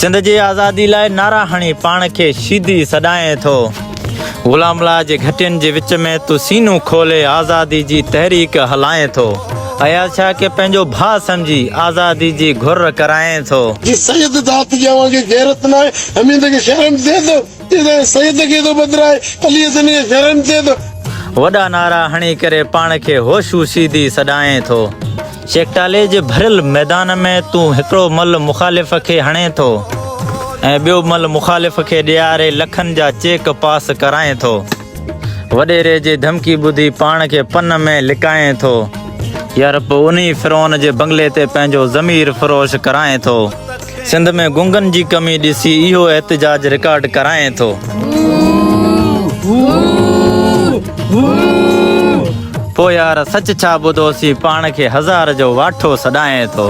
सिंध जी आज़ादी लाइ नारा हणी पाण खे शीधी सॾाए थो। गुलामला जे घटियुनि जे विच में तूं सीनू खोले आज़ादी जी तहरीक हलाए थो। अयाज़ शाह खे पंहिंजो भाउ सम्झी आज़ादी जी घुर कराए थो। सैयद दात जवां खे गैरत न आहे, हमीद खे शर्म थिए थो, सैयद खे थो बदिराए, अली हसन खे शर्म थिए थो। वॾा नारा हणी करे पाण खे होशू शीधी सॾाए थो। शेकटाले जे भरियल मैदान में तूं हिकिड़ो मल मुखालिफ़ खे हणे थो ऐं ॿियो मल मुखालिफ़ खे ॾियारे लखनि जा चेक पास कराए थो। वॾेरे जे धमकी ॿुधी पाण खे पन में लिकाए थो। यार पोइ उन्ही फिरौन जे बंगले ते पंहिंजो ज़मीर फ़रोश कराए थो। सिंध में गुंगनि जी कमी ॾिसी इहो एहतजाज रिकॉर्ड कराए थो। पोइ यार सच छा ॿुधोसीं, पाण खे हज़ार जो वाठो सॾाए थो।